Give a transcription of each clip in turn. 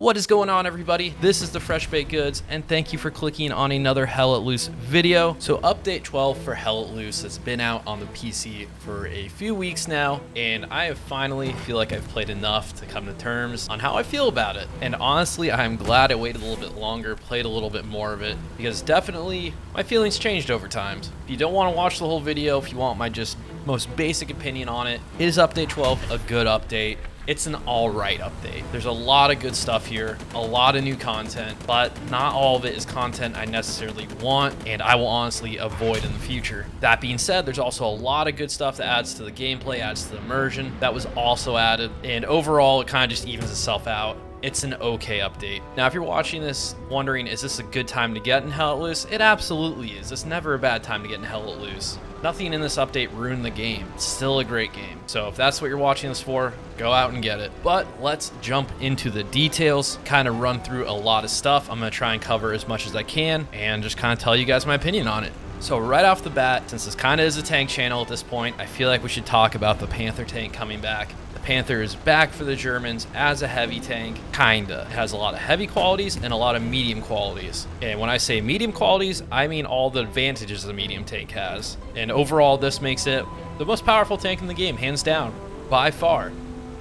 What is going on, everybody? This is the Fresh Baked Goods, and thank you for clicking on another Hell Let Loose video. So update 12 for Hell Let Loose has been out on the PC for a few weeks now, and I have finally feel like I've played enough to come to terms on how I feel about it. And honestly, I'm glad I waited a little bit longer, played a little bit more of it, because definitely my feelings changed over time. If you don't want to watch the whole video, if you want my just most basic opinion on it, is update 12 a good update? It's an alright update. There's a lot of good stuff here, a lot of new content, but not all of it is content I necessarily want and I will honestly avoid in the future. That being said, there's also a lot of good stuff that adds to the gameplay, adds to the immersion, that was also added, and overall it kind of just evens itself out. It's an okay update. Now, if you're watching this wondering, is this a good time to get in Hell Let Loose? It absolutely is. It's never a bad time to get in Hell Let Loose. Nothing in this update ruined the game. It's still a great game. So if that's what you're watching this for, go out and get it. But let's jump into the details, kind of run through a lot of stuff. I'm going to try and cover as much as I can and just kind of tell you guys my opinion on it. So right off the bat, since this kind of is a tank channel at this point, I feel like we should talk about the Panther tank coming back. The Panther is back for the Germans as a heavy tank, kinda. It has a lot of heavy qualities and a lot of medium qualities. And when I say medium qualities, I mean all the advantages the medium tank has. And overall, this makes it the most powerful tank in the game, hands down, by far.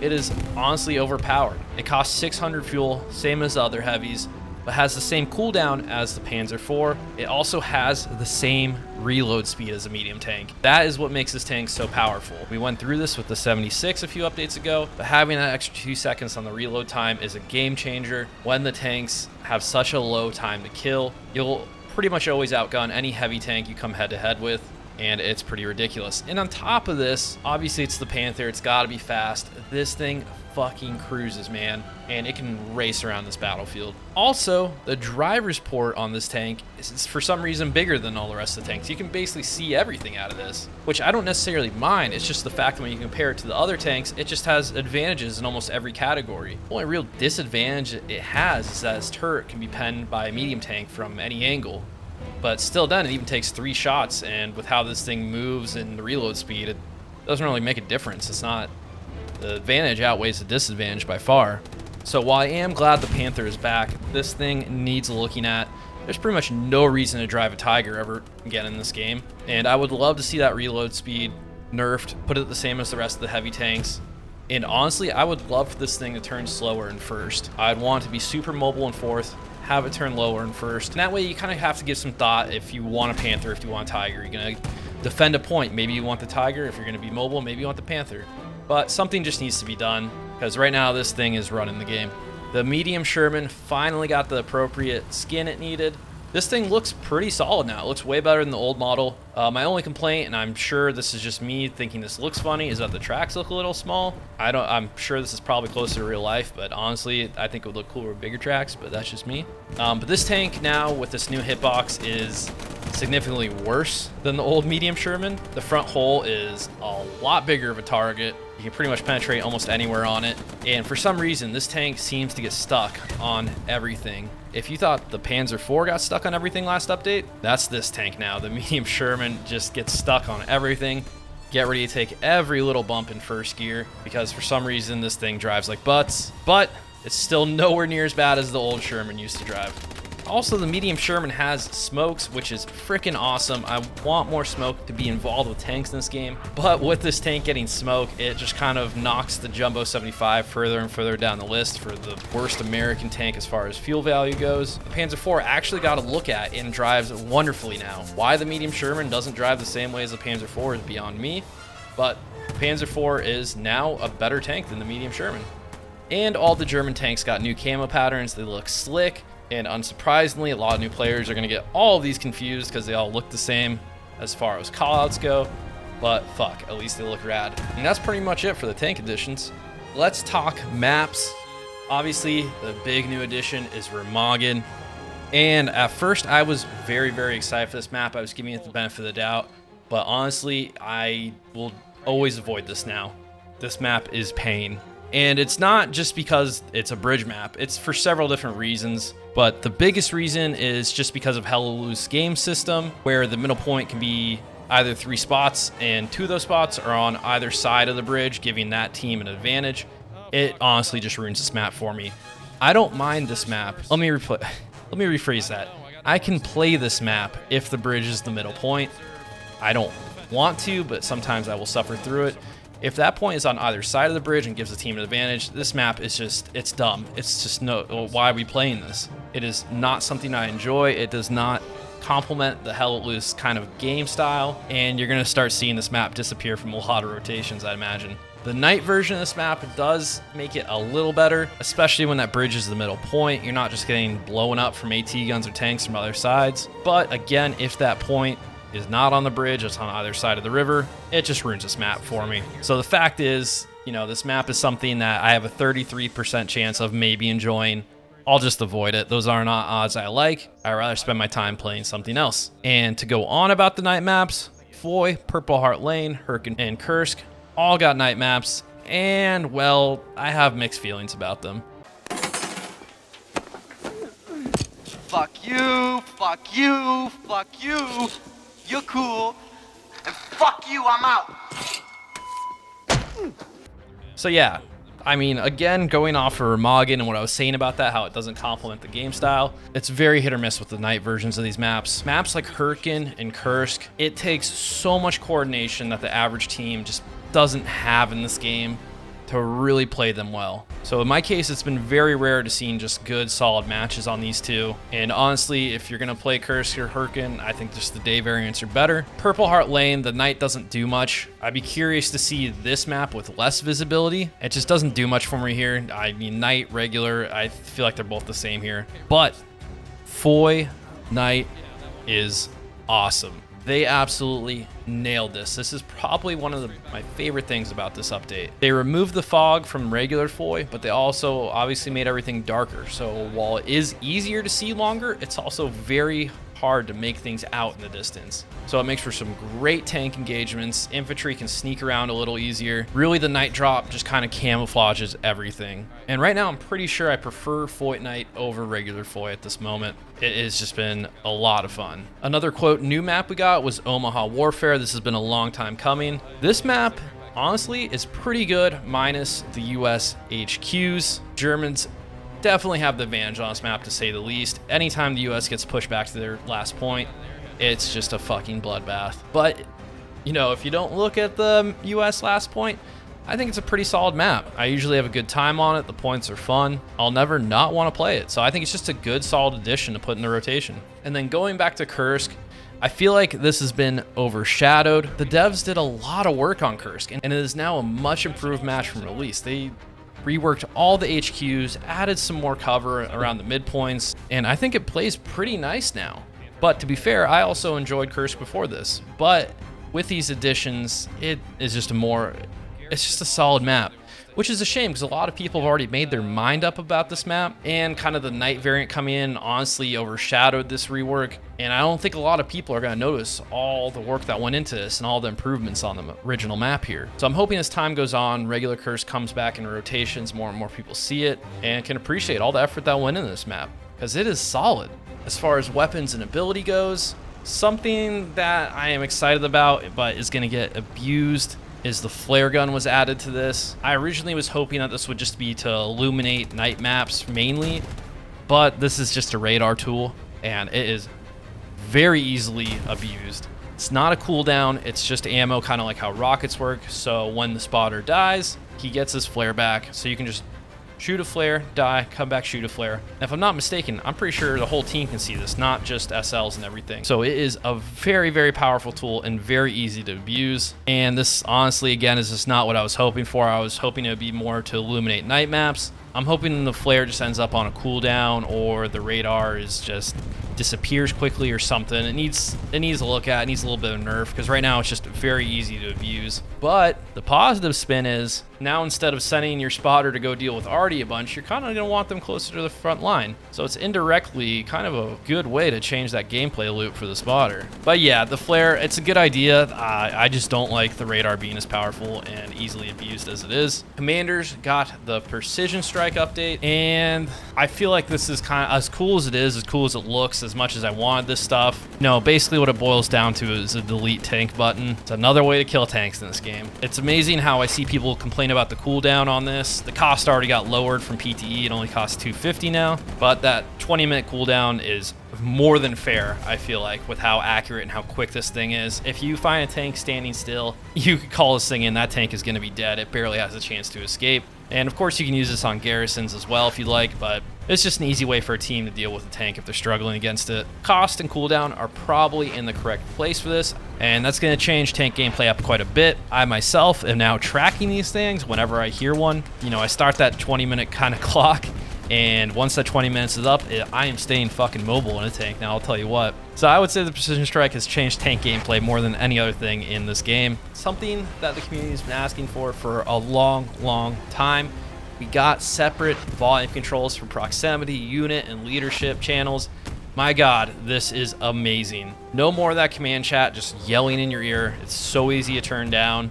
It is honestly overpowered. It costs 600 fuel, same as the other heavies, but has the same cooldown as the Panzer IV. It also has the same reload speed as a medium tank. That is what makes this tank so powerful. We went through this with the 76 a few updates ago, but having that extra 2 seconds on the reload time is a game changer. When the tanks have such a low time to kill, you'll pretty much always outgun any heavy tank you come head to head with, and it's pretty ridiculous. And on top of this, obviously it's the Panther, it's gotta be fast. This thing fucking cruises, man, and it can race around this battlefield. Also, the driver's port on this tank is for some reason bigger than all the rest of the tanks. You can basically see everything out of this, which I don't necessarily mind. It's just the fact that when you compare it to the other tanks, it just has advantages in almost every category. The only real disadvantage it has is that its turret can be penned by a medium tank from any angle. But still then, it even takes 3 shots, and with how this thing moves and the reload speed, it doesn't really make a difference. It's not, the advantage outweighs the disadvantage by far. So while I am glad the Panther is back, this thing needs looking at. There's pretty much no reason to drive a Tiger ever again in this game, and I would love to see that reload speed nerfed, put it the same as the rest of the heavy tanks. And honestly, I would love for this thing to turn slower in first. I'd want it to be super mobile in fourth, have it turn lower in first. And that way you kind of have to give some thought if you want a Panther, if you want a Tiger. You're going to defend a point. Maybe you want the Tiger. If you're going to be mobile, maybe you want the Panther. But something just needs to be done, because right now this thing is running the game. The medium Sherman finally got the appropriate skin it needed. This thing looks pretty solid now. It looks way better than the old model. My only complaint, and I'm sure this is just me thinking this looks funny, is that the tracks look a little small. I'm sure this is probably closer to real life, but honestly, I think it would look cooler with bigger tracks, but that's just me. But this tank now with this new hitbox is significantly worse than the old medium Sherman. The front hole is a lot bigger of a target. You can pretty much penetrate almost anywhere on it. And for some reason, this tank seems to get stuck on everything. If you thought the Panzer IV got stuck on everything last update, that's this tank now. The medium Sherman just gets stuck on everything. Get ready to take every little bump in first gear, because for some reason this thing drives like butts, but it's still nowhere near as bad as the old Sherman used to drive. Also, the medium Sherman has smokes, which is freaking awesome. I want more smoke to be involved with tanks in this game, but with this tank getting smoke, it just kind of knocks the Jumbo 75 further and further down the list for the worst American tank as far as fuel value goes. The Panzer IV actually got a look at and drives wonderfully now. Why the medium Sherman doesn't drive the same way as the Panzer IV is beyond me, but the Panzer IV is now a better tank than the medium Sherman. And all the German tanks got new camo patterns. They look slick. And unsurprisingly, a lot of new players are going to get all of these confused because they all look the same as far as callouts go. But fuck, at least they look rad. And that's pretty much it for the tank additions. Let's talk maps. Obviously, the big new addition is Remagen. And at first, I was very, very excited for this map. I was giving it the benefit of the doubt. But honestly, I will always avoid this now. This map is pain. And it's not just because it's a bridge map. It's for several different reasons. But the biggest reason is just because of Hell Let Loose game system, where the middle point can be either 3 spots, and 2 of those spots are on either side of the bridge, giving that team an advantage. It honestly just ruins this map for me. I don't mind this map. Let me rephrase that. I can play this map if the bridge is the middle point. I don't want to, but sometimes I will suffer through it. If that point is on either side of the bridge and gives the team an advantage, this map is just, it's dumb. It's just why are we playing this? It is not something I enjoy. It does not complement the Hell Let Loose kind of game style, and you're gonna start seeing this map disappear from a lot of rotations, I imagine. The night version of this map does make it a little better, especially when that bridge is the middle point. You're not just getting blown up from AT guns or tanks from other sides. But again, if that point is not on the bridge, it's on either side of the river, it just ruins this map for me. So the fact is, you know, this map is something that I have a 33% chance of maybe enjoying. I'll just avoid it. Those are not odds I like. I'd rather spend my time playing something else. And to go on about the night maps, Foy, Purple Heart Lane, Hurricane, and Kursk all got night maps, and well, I have mixed feelings about them. Fuck you, fuck you, fuck you. You're cool. And fuck you, I'm out. So yeah, I mean, again, going off of Remagen and what I was saying about that, how it doesn't complement the game style, it's very hit or miss with the night versions of these maps. Maps like Hurricane and Kursk, it takes so much coordination that the average team just doesn't have in this game to really play them well. So in my case, it's been very rare to see just good, solid matches on these two. And honestly, if you're gonna play Kursk or Hurricane, I think just the day variants are better. Purple Heart Lane, the night doesn't do much. I'd be curious to see this map with less visibility. It just doesn't do much for me here. I mean, night, regular, I feel like they're both the same here. But Foy night is awesome. They absolutely nailed this. This is probably one of my favorite things about this update. They removed the fog from regular Foy, but they also obviously made everything darker. So while it is easier to see longer, it's also very hard to make things out in the distance. So it makes for some great tank engagements. Infantry can sneak around a little easier. Really, the night drop just kind of camouflages everything. And right now, I'm pretty sure I prefer Foy at night over regular Foy at this moment. It has just been a lot of fun. Another quote new map we got was Omaha Warfare. This has been a long time coming. This map, honestly, is pretty good, minus the US HQs. Germans definitely have the advantage on this map, to say the least. Anytime the US gets pushed back to their last point, it's just a fucking bloodbath. But, you know, if you don't look at the US last point, I think it's a pretty solid map. I usually have a good time on it. The points are fun. I'll never not want to play it. So I think it's just a good, solid addition to put in the rotation. And then going back to Kursk, I feel like this has been overshadowed. The devs did a lot of work on Kursk, and it is now a much improved match from release. They reworked all the HQs, added some more cover around the midpoints, and I think it plays pretty nice now. But to be fair, I also enjoyed Kursk before this. But with these additions, it is just it's just a solid map, which is a shame because a lot of people have already made their mind up about this map, and kind of the night variant coming in honestly overshadowed this rework. And I don't think a lot of people are going to notice all the work that went into this and all the improvements on the original map here. So I'm hoping as time goes on, regular Kursk comes back in rotations, more and more people see it and can appreciate all the effort that went into this map, because it is solid. As far as weapons and ability goes, something that I am excited about but is going to get abused is the flare gun was added to this. I originally was hoping that this would just be to illuminate night maps mainly, but this is just a radar tool and it is very easily abused. It's not a cooldown, it's just ammo, kind of like how rockets work. So when the spotter dies, he gets his flare back, so you can just shoot a flare, die, come back, shoot a flare. And if I'm not mistaken, I'm pretty sure the whole team can see this, not just SLs and everything. So it is a very, very powerful tool and very easy to abuse. And this, honestly, again, is just not what I was hoping for. I was hoping it would be more to illuminate night maps. I'm hoping the flare just ends up on a cooldown, or the radar is just disappears quickly or something. It needs a look at. It needs a little bit of nerf, because right now it's just very easy to abuse. But the positive spin is now, instead of sending your spotter to go deal with Artie a bunch, you're kind of going to want them closer to the front line. So it's indirectly kind of a good way to change that gameplay loop for the spotter. But yeah, the flare, it's a good idea. I just don't like the radar being as powerful and easily abused as it is. Commanders got the precision strike update, and I feel like this is kind of as cool as it is, as cool as it looks, as much as I wanted this stuff. No, basically what it boils down to is a delete tank button. It's another way to kill tanks in this game. It's amazing how I see people complain complain about the cooldown on this. The cost already got lowered from PTE. It only costs 250 now, but that 20-minute cooldown is more than fair, I feel like, with how accurate and how quick this thing is. If you find a tank standing still, you could call this thing in. That tank is going to be dead. It barely has a chance to escape. And of course, you can use this on garrisons as well if you like, but it's just an easy way for a team to deal with a tank if they're struggling against it. Cost and cooldown are probably in the correct place for this, and that's going to change tank gameplay up quite a bit. I myself am now tracking these things whenever I hear one. You know, I start that 20-minute kind of clock, and once that 20 minutes is up, I am staying fucking mobile in a tank. Now, I'll tell you what. So I would say the Precision Strike has changed tank gameplay more than any other thing in this game. Something that the community has been asking for a long, long time. We got separate volume controls for proximity, unit, and leadership channels. My God, this is amazing. No more of that command chat just yelling in your ear. It's so easy to turn down,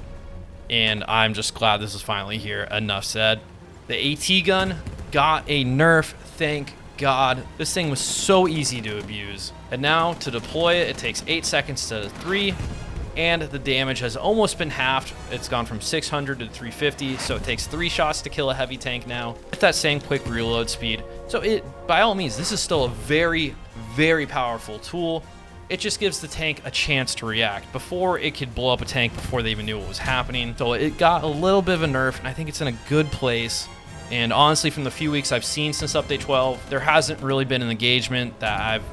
and I'm just glad this is finally here. Enough said. The AT gun got a nerf, thank God. This thing was so easy to abuse. And now to deploy it, it takes 8 seconds instead of 3. And the damage has almost been halved. It's gone from 600 to 350, so it takes 3 shots to kill a heavy tank now with that same quick reload speed. So by all means, this is still a very, very powerful tool. It just gives the tank a chance to react. Before, it could blow up a tank before they even knew what was happening. So it got a little bit of a nerf, and I think it's in a good place. And honestly, from the few weeks I've seen since Update 12, there hasn't really been an engagement that I've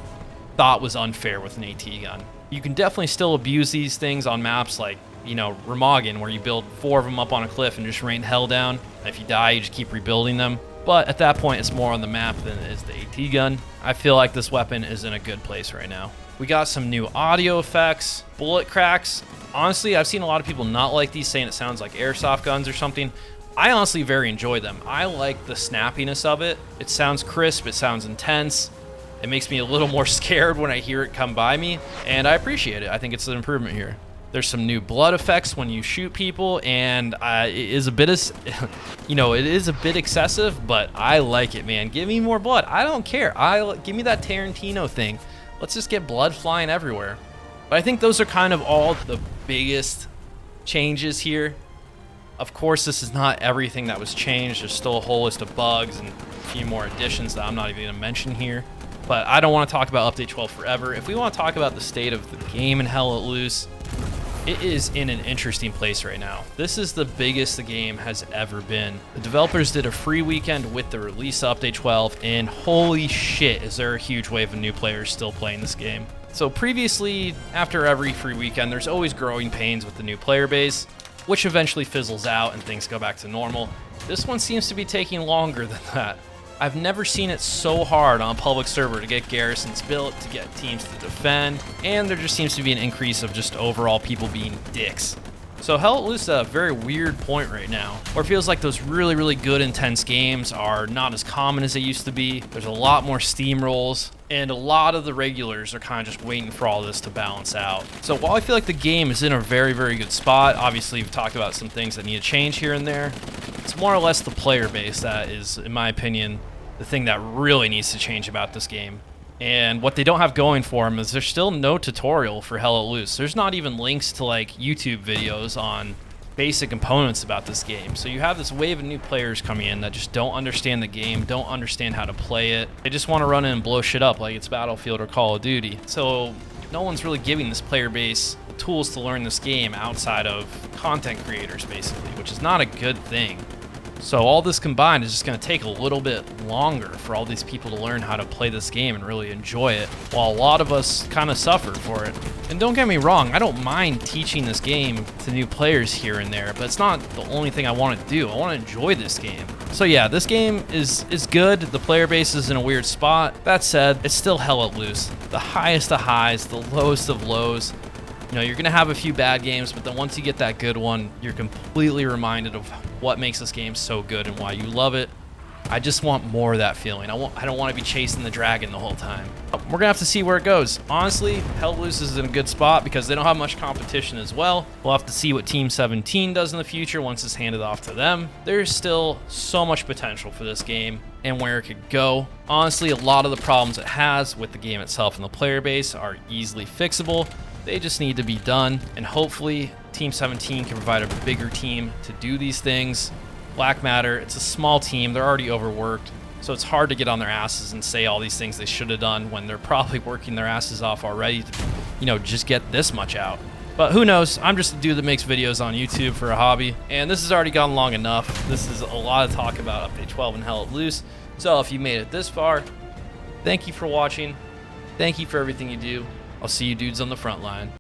thought was unfair with an AT gun. You can definitely still abuse these things on maps like, you know, Remagen, where you build 4 of them up on a cliff and just rain hell down. And if you die, you just keep rebuilding them. But at that point, it's more on the map than it is the AT gun. I feel like this weapon is in a good place right now. We got some new audio effects, bullet cracks. Honestly, I've seen a lot of people not like these, saying it sounds like airsoft guns or something. I honestly very enjoy them. I like the snappiness of it. It sounds crisp, it sounds intense. It makes me a little more scared when I hear it come by me, and I appreciate it. I think it's an improvement here. There's some new blood effects when you shoot people, and it is a bit excessive, but I like it, man. Give me more blood. I don't care. Give me that Tarantino thing. Let's just get blood flying everywhere. But I think those are kind of all the biggest changes here. Of course, this is not everything that was changed. There's still a whole list of bugs and a few more additions that I'm not even going to mention here. But I don't want to talk about Update 12 forever. If we want to talk about the state of the game in Hell Let Loose, it is in an interesting place right now. This is the biggest the game has ever been. The developers did a free weekend with the release of Update 12, and holy shit, is there a huge wave of new players still playing this game. So previously, after every free weekend, there's always growing pains with the new player base, which eventually fizzles out and things go back to normal. This one seems to be taking longer than that. I've never seen it so hard on a public server to get garrisons built, to get teams to defend, and there just seems to be an increase of just overall people being dicks. So Hell Let Loose is at a very weird point right now, where it feels like those really, really good intense games are not as common as they used to be. There's a lot more steamrolls, and a lot of the regulars are kind of just waiting for all this to balance out. So while I feel like the game is in a very, very good spot, obviously we've talked about some things that need to change here and there, it's more or less the player base that is, in my opinion, the thing that really needs to change about this game. And what they don't have going for them is there's still no tutorial for Hell Let Loose. There's not even links to like YouTube videos on basic components about this game. So you have this wave of new players coming in that just don't understand the game, don't understand how to play it. They just want to run in and blow shit up like it's Battlefield or Call of Duty. So no one's really giving this player base the tools to learn this game outside of content creators, basically, which is not a good thing. So all this combined is just going to take a little bit longer for all these people to learn how to play this game and really enjoy it, while a lot of us kind of suffered for it. And don't get me wrong, I don't mind teaching this game to new players here and there, but it's not the only thing I want to do. I want to enjoy this game. So yeah, this game is good. The player base is in a weird spot. That said, it's still Hell Let Loose. The highest of highs, the lowest of lows. You know, you're going to have a few bad games, but then once you get that good one, you're completely reminded of what makes this game so good and why you love it. I just want more of that feeling. I don't want to be chasing the dragon the whole time. We're going to have to see where it goes. Honestly, Hell Let Loose is in a good spot because they don't have much competition as well. We'll have to see what Team 17 does in the future once it's handed off to them. There's still so much potential for this game and where it could go. Honestly, a lot of the problems it has with the game itself and the player base are easily fixable. They just need to be done, and hopefully Team 17 can provide a bigger team to do these things. Black Matter, it's a small team. They're already overworked. So it's hard to get on their asses and say all these things they should have done when they're probably working their asses off already to, just get this much out. But who knows? I'm just a dude that makes videos on YouTube for a hobby. And this has already gone long enough. This is a lot of talk about Update 12 and Hell Let Loose. So if you made it this far, thank you for watching. Thank you for everything you do. I'll see you dudes on the front line.